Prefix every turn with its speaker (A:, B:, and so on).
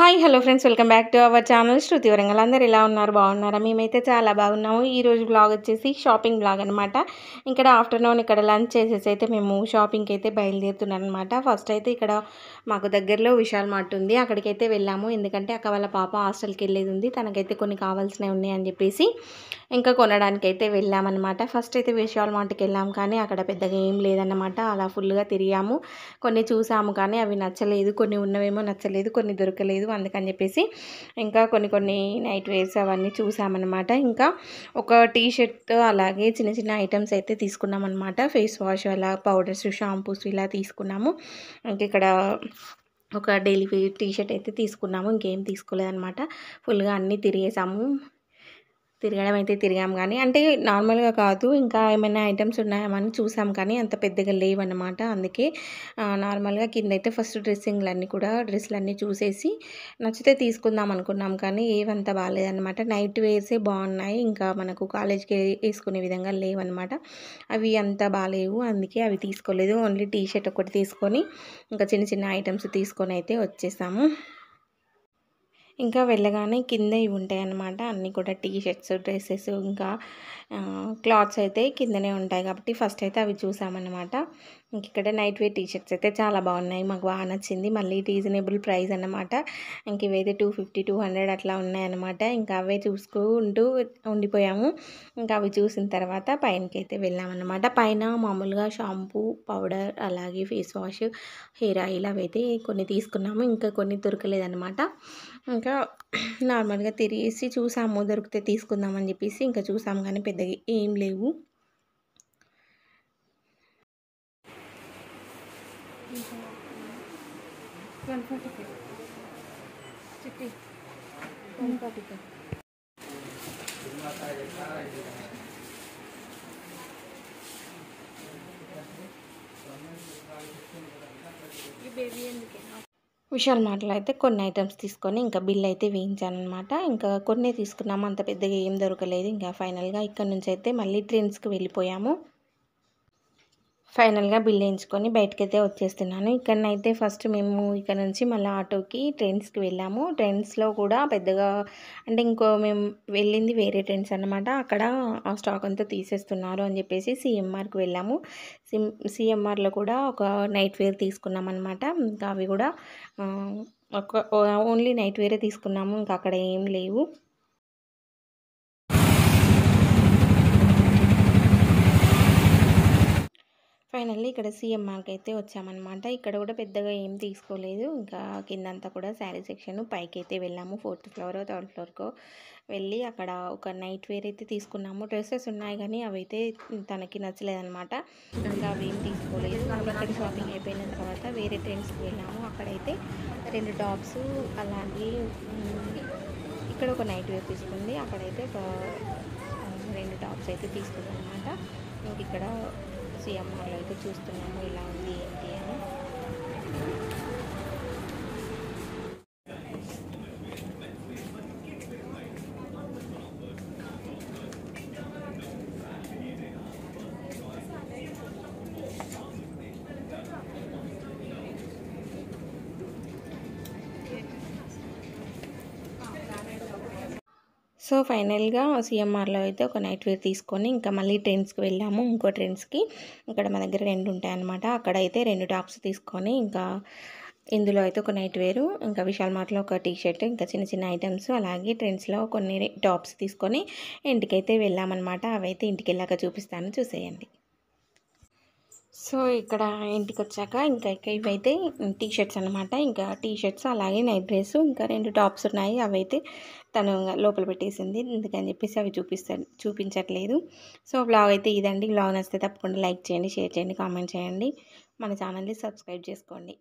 A: Hi hello friends, welcome back to our channel Shruti Warangal. అందరు ఎలా ఉన్నారు? బాగున్నారా? మేమైతే చాలా బాగున్నాము. ఈరోజు బ్లాగ్ వచ్చేసి షాపింగ్ బ్లాగ్ అనమాట. ఇక్కడ ఆఫ్టర్నూన్ ఇక్కడ లంచ్ చేసేసి అయితే మేము షాపింగ్కి అయితే బయలుదేరుతున్నాం అనమాట. ఫస్ట్ అయితే ఇక్కడ మాకు దగ్గరలో విశాల్ మార్ట్ ఉంది, అక్కడికైతే వెళ్ళాము. ఎందుకంటే అక్క వాళ్ళ పాప హాస్టల్కి వెళ్ళేది ఉంది, తనకైతే కొన్ని కావాల్సినవి ఉన్నాయి అని చెప్పేసి ఇంకా కొనడానికి అయితే వెళ్ళామన్నమాట. ఫస్ట్ అయితే విశాల్ మార్ట్కి వెళ్ళాము, కానీ అక్కడ పెద్దగా ఏం లేదన్నమాట. అలా ఫుల్గా తిరిగాము, కొన్ని చూసాము కానీ అవి నచ్చలేదు, కొన్ని ఉన్నవేమో నచ్చలేదు, కొన్ని దొరకలేదు. అందుకని చెప్పేసి ఇంకా కొన్ని నైట్ వేర్స్ అవన్నీ చూసామన్నమాట. ఇంకా ఒక టీ షర్ట్ అలాగే చిన్న చిన్న ఐటమ్స్ అయితే తీసుకున్నాం అనమాట. ఫేస్ వాష్ అలా పౌడర్స్ షాంపూస్ ఇలా తీసుకున్నాము. ఇంక ఇక్కడ ఒక డైలీ వేర్ టీ షర్ట్ అయితే తీసుకున్నాము, ఇంకేం తీసుకోలేదన్నమాట. ఫుల్గా అన్నీ తిరగడం అయితే తిరిగాము, కానీ అంటే నార్మల్గా కాదు, ఇంకా ఏమైనా ఐటమ్స్ ఉన్నాయేమని చూసాం కానీ అంత పెద్దగా లేవన్నమాట. అందుకే నార్మల్గా కింద అయితే ఫస్ట్ డ్రెస్సులన్నీ చూసేసి నచ్చితే తీసుకుందాం అనుకున్నాం, కానీ ఏవంత బాగాలేదన్నమాట. నైట్ వేర్సే బాగున్నాయి, ఇంకా మనకు కాలేజ్కి వేసుకునే విధంగా లేవన్నమాట. అవి అంత బాగాలేవు, అందుకే అవి తీసుకోలేదు. ఓన్లీ టీ షర్ట్ ఒకటి తీసుకొని ఇంకా చిన్న చిన్న ఐటమ్స్ తీసుకొని అయితే వచ్చేసాము. ఇంకా వెళ్ళగానే కింద ఇవి ఉంటాయి అన్నమాట, అన్నీ కూడా టీ షర్ట్స్, డ్రెస్సెస్, ఇంకా క్లాత్స్ అయితే కిందనే ఉంటాయి కాబట్టి ఫస్ట్ అయితే అవి చూసామన్నమాట. ఇంక ఇక్కడ నైట్ వేర్ టీ షర్ట్స్ అయితే చాలా బాగున్నాయి, మాకు బాగా నచ్చింది. మళ్ళీ రీజనబుల్ ప్రైస్ అన్నమాట. ఇంక ఇవైతే 250 200 అట్లా ఉన్నాయన్నమాట. ఇంకా అవే చూసుకుంటూ ఉండిపోయాము. ఇంకా అవి చూసిన తర్వాత పైనకి అయితే వెళ్ళామన్నమాట. పైన మామూలుగా షాంపూ, పౌడర్, అలాగే ఫేస్ వాష్, హెయిర్ ఆయిల్ అవైతే కొన్ని తీసుకున్నాము, ఇంకా కొన్ని దొరకలేదన్నమాట. ఇంకా నార్మల్గా తిరిగేసి చూసాము, దొరికితే తీసుకుందామని చెప్పేసి ఇంకా చూసాము, కానీ పెద్దగా ఏం లేవు. విశాల్ మార్ట్లో అయితే కొన్ని ఐటమ్స్ తీసుకొని ఇంకా బిల్ అయితే వేయించాను అనమాట. ఇంకా కొన్ని తీసుకున్నాము, అంత పెద్దగా ఏం దొరకలేదు. ఇంకా ఫైనల్గా ఇక్కడ నుంచి అయితే మళ్ళీ ట్రెండ్స్కి వెళ్ళిపోయాము. ఫైనల్గా బిల్ వేయించుకొని బయటకైతే వచ్చేస్తున్నాను. ఇక్కడనైతే ఫస్ట్ మేము ఇక్కడ నుంచి మళ్ళీ ఆటోకి ట్రైన్స్కి వెళ్ళాము. ట్రైన్స్లో కూడా పెద్దగా అంటే మేము వెళ్ళింది వేరే ట్రైన్స్ అన్నమాట. అక్కడ ఆ స్టాక్ అంతా తీసేస్తున్నారు అని చెప్పేసి సిఎంఆర్కి వెళ్ళాము. సిఎంఆర్లో కూడా ఒక నైట్ వేర్ తీసుకున్నాం అనమాట. ఇంకా అవి కూడా ఓన్లీ నైట్ వేరే తీసుకున్నాము, ఇంకా అక్కడ ఏం లేవు. ఫైనల్లీ ఇక్కడ సిఎంఆర్కి అయితే వచ్చామన్నమాట. ఇక్కడ కూడా పెద్దగా ఏం తీసుకోలేదు. ఇంకా కిందంతా కూడా శారీ సెక్షన్, పైకి అయితే వెళ్ళాము. 4th ఫ్లోర్ 3rd ఫ్లోర్కో వెళ్ళి అక్కడ ఒక నైట్ వేర్ అయితే తీసుకున్నాము. డ్రెస్సెస్ ఉన్నాయి కానీ అవైతే తనకి నచ్చలేదన్నమాట. ఇంకా అవేం తీసుకోలేదు. ఇక్కడ షాపింగ్ అయిపోయిన తర్వాత వేరే ట్రెండ్స్కి వెళ్ళాము. అక్కడైతే 2 టాప్స్ అలాగే ఇక్కడ ఒక నైట్ వేర్ తీసుకుంది. అక్కడైతే ఒక 2 టాప్స్ అయితే తీసుకుంది అనమాట. ఇంక ఇక్కడ సిఎంఆర్లో అయితే చూస్తున్నాము ఇలా ఉంది ఏంటి అని. సో ఫైనల్గా సిఎంఆర్లో అయితే ఒక నైట్ వేర్ తీసుకొని ఇంకా మళ్ళీ ట్రెండ్స్కి వెళ్ళాము. ఇంకో ట్రెండ్స్కి ఇక్కడ మా దగ్గర 2 ఉంటాయన్నమాట. అక్కడైతే 2 టాప్స్ తీసుకొని ఇంకా ఇందులో అయితే ఒక నైట్ వేరు, ఇంకా విశాల్ మార్ట్లో ఒక టీ షర్ట్, ఇంకా చిన్న చిన్న ఐటమ్స్, అలాగే ట్రెండ్స్లో కొన్ని టాప్స్ తీసుకొని ఇంటికైతే వెళ్ళామన్నమాట. అవైతే ఇంటికి వెళ్ళాక చూపిస్తాను, చూసేయండి. సో ఇక్కడ ఇంటికి వచ్చాక ఇంకా ఇవైతే టీ షర్ట్స్ అనమాట. ఇంకా టీ షర్ట్స్ అలాగే నైట్ డ్రెస్, ఇంకా 2 టాప్స్ ఉన్నాయి, అవైతే తను లోపల పెట్టేసింది. ఎందుకని చెప్పేసి అవి చూపించట్లేదు. సో బ్లాగ్ అయితే ఇదండి. బ్లాగ్ నచ్చితే తప్పకుండా లైక్ చేయండి, షేర్ చేయండి, కామెంట్ చేయండి, మన ఛానల్ని సబ్స్క్రైబ్ చేసుకోండి.